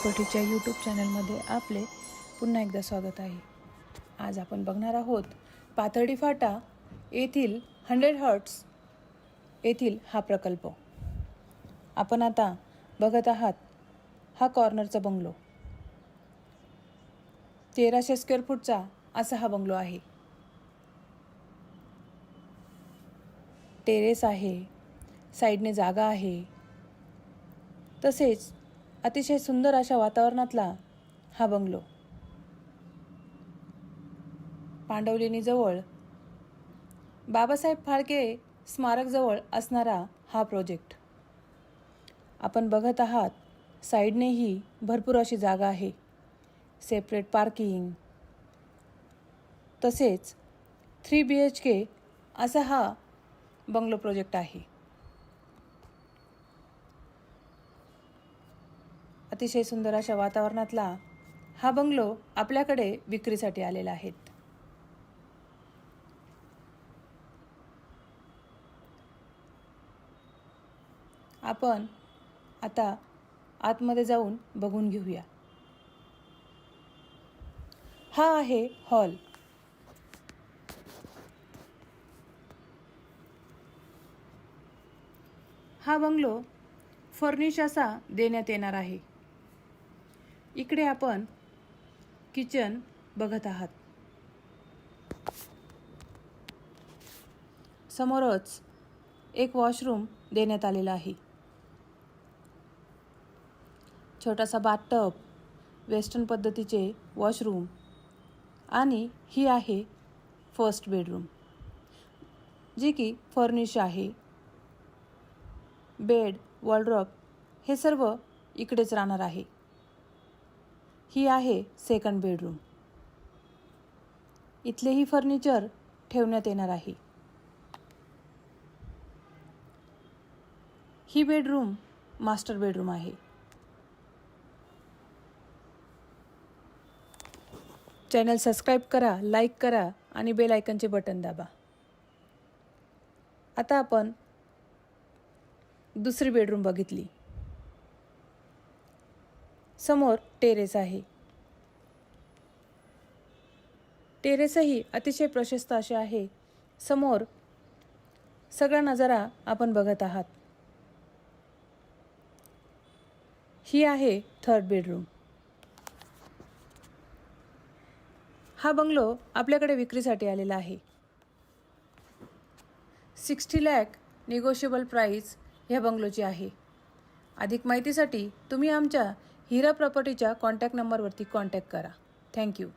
प्रॉपर्टीच्या यूट्यूब चॅनलमध्ये आपले पुन्हा एकदा स्वागत आहे। आज आपण बघणार आहोत पाथर्डी फाटा येथील 100 हर्ट्ज येथील हा प्रकल्प। आपण आता बघत आहात हा कॉर्नरचा बंगलो। 1300 स्क्वेअर फूटचा असा हा बंगलो आहे। टेरेस आहे, साइडने जागा आहे, तसेच अतिशय सुंदर अशा वातावरणातला हा बंगलो। पांडवलेनीजवळ बाबासाहेब फाळके स्मारकजवळ असणारा हा प्रोजेक्ट। आपण बघत आहात साइडनेही भरपूर अशी जागा आहे, सेपरेट पार्किंग, तसेच 3 BHK असा हा बंगलो प्रोजेक्ट आहे। अतिशय सुंदर अशा वातावरणातला हा बंगलो आपल्याकडे विक्रीसाठी आलेला आहे। आपण आता आतमध्ये जाऊन बघून घेऊया। हा आहे हॉल। हा बंगलो फर्निश असा देण्यात येणार आहे। इकडे आपण किचन बघत आहात। समोरच एक वॉशरूम देण्यात आलेला आहे। छोटासा बाथटब, वेस्टर्न पद्धतीचे वॉशरूम आणि ही आहे फर्स्ट बेडरूम, जी की फर्निश आहे। बेड, वॉर्डरोब हे सर्व इकडेच राहणार आहे। ही आहे सेकंड बेडरूम। इथलेही फर्निचर ठेवण्यात येणार आहे। ही बेडरूम मास्टर बेडरूम आहे। चॅनल सबस्क्राइब करा, लाईक करा आणि बेल आयकॉनचे बटन दाबा। आता आपण दुसरी बेडरूम बघितली। समोर टेरेस आहे। टेरेसही अतिशय प्रशस्त असे आहे। समोर सगळा नजारा आपण बघत आहात। ही आहे थर्ड बेडरूम। हा बंगलो आपल्याकडे विक्रीसाठी आलेला आहे। 60 लाख निगोशिएबल प्राइस ह्या बंगलोची आहे। अधिक माहितीसाठी तुम्ही आमच्या हिरा प्रॉपर्टीच्या कॉन्टॅक्ट नंबरवरती कॉन्टॅक्ट करा। थँक्यू।